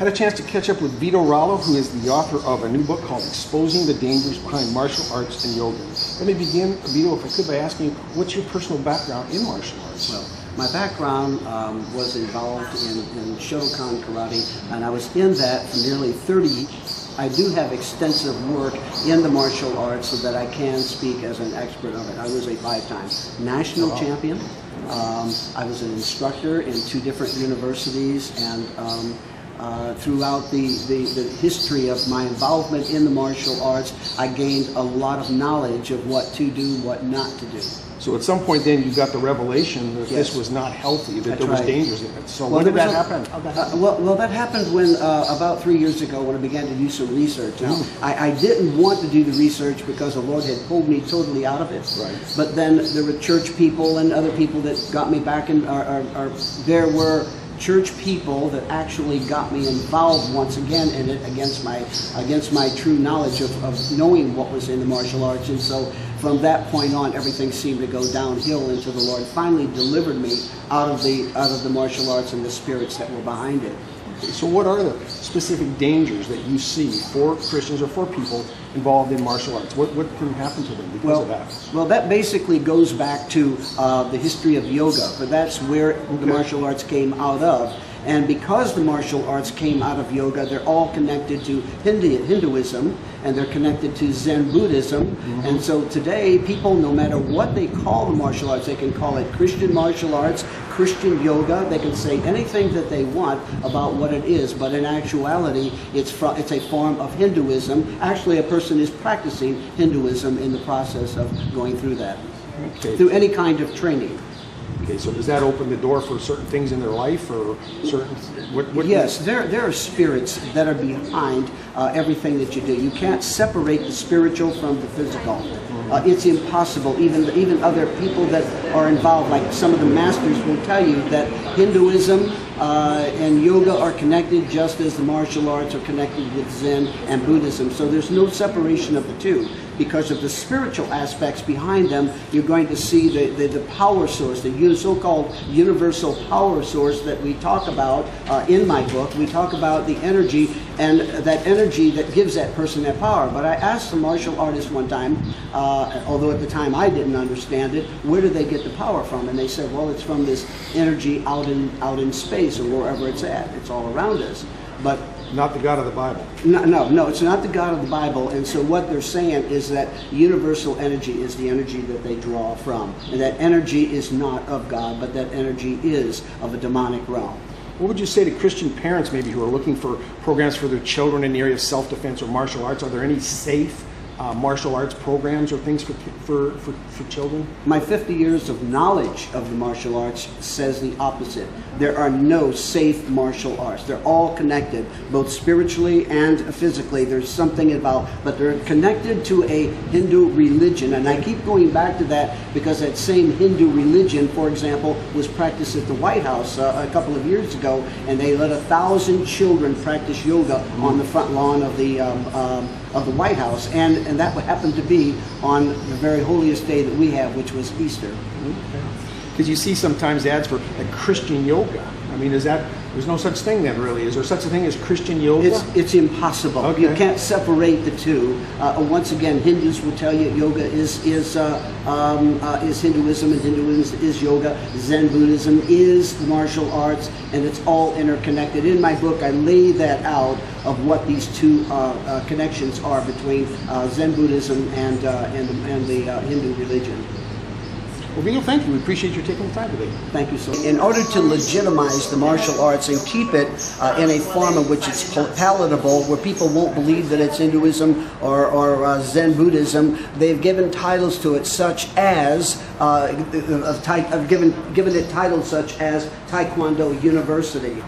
Had a chance to catch up with Vito Rallo, who is the author of a new book called Exposing the Dangers Behind Martial Arts and Yoga. Let me begin, Vito, if I could, by asking you, what's your personal background in martial arts? Well, my background was involved in Shotokan karate, and I was in that for nearly 30 years. I do have extensive work in the martial arts so that I can speak as an expert of it. I was a 5-time national champion. I was an instructor in 2 different universities, and throughout the history of my involvement in the martial arts, I gained a lot of knowledge of what to do, what not to do. So at some point then you got the revelation that Yes. this was not healthy, that That's there was right. dangers in it. So Well, when did there that was happen? How'd that happen? Well, that happened when about 3 years ago when I began to do some research. Now, I didn't want to do the research because the Lord had pulled me totally out of it. Right. But then there were church people and other people that got me back in. There were church people that actually got me involved once again in it against my true knowledge of knowing what was in the martial arts. And so from that point on, everything seemed to go downhill until the Lord finally delivered me out of the martial arts and the spirits that were behind it. So what are the specific dangers that you see for Christians or for people involved in martial arts? What can happen to them because of that? Well, that basically goes back to the history of yoga, for that's where the martial arts came out of. And because the martial arts came out of yoga, they're all connected to Hinduism, and they're connected to Zen Buddhism. And so today, people, no matter what they call the martial arts, they can call it Christian martial arts, Christian yoga. They can say anything that they want about what it is, but in actuality, it's a form of Hinduism. Actually, a person is practicing Hinduism in the process of going through that, through any kind of training. Okay, so does that open the door for certain things in their life, or certain? What Yes, there are spirits that are behind everything that you do. You can't separate the spiritual from the physical. It's impossible. Even other people that are involved, like some of the masters, will tell you that Hinduism and yoga are connected, just as the martial arts are connected with Zen and Buddhism. So there's no separation of the two. Because of the spiritual aspects behind them, you're going to see the power source, the so-called universal power source that we talk about in my book. We talk about the energy, and that energy that gives that person that power. But I asked a martial artist one time, although at the time I didn't understand it, where do they get the power from? And they said, well, it's from this energy out in space, or wherever it's at. It's all around us. But not the God of the Bible. No, it's not the God of the Bible. And so what they're saying is that universal energy is the energy that they draw from. And that energy is not of God, but that energy is of a demonic realm. What would you say to Christian parents maybe who are looking for programs for their children in the area of self-defense or martial arts? Are there any safe martial arts programs or things for children? My 50 years of knowledge of the martial arts says the opposite. There are no safe martial arts. They're all connected, both spiritually and physically. There's something about, but they're connected to a Hindu religion. And I keep going back to that because that same Hindu religion, for example, was practiced at the White House a couple of years ago, and they let 1,000 children practice yoga on the front lawn of the White House, and that would happen to be on the very holiest day that we have, which was Easter. Because you see sometimes ads for like Christian yoga. I mean, there's no such thing then, really? Is there such a thing as Christian yoga? It's impossible. Okay. You can't separate the two. Once again, Hindus will tell you yoga is Hinduism, and Hinduism is yoga. Zen Buddhism is the martial arts, and it's all interconnected. In my book, I lay that out of what these two connections are between Zen Buddhism and the Hindu religion. Well, Vito, thank you. We appreciate you taking the time today. Thank you so much. In order to legitimize the martial arts and keep it in a form in which it's palatable, where people won't believe that it's Hinduism or Zen Buddhism, they've given titles to it such as, given it titles such as Taekwondo University.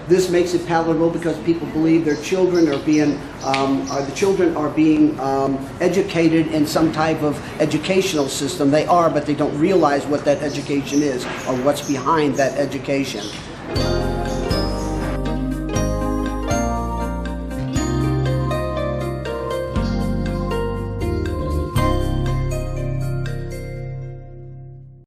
This makes it palatable because people believe their children are being educated in some type of educational system. They are, but they don't realize what that education is or what's behind that education.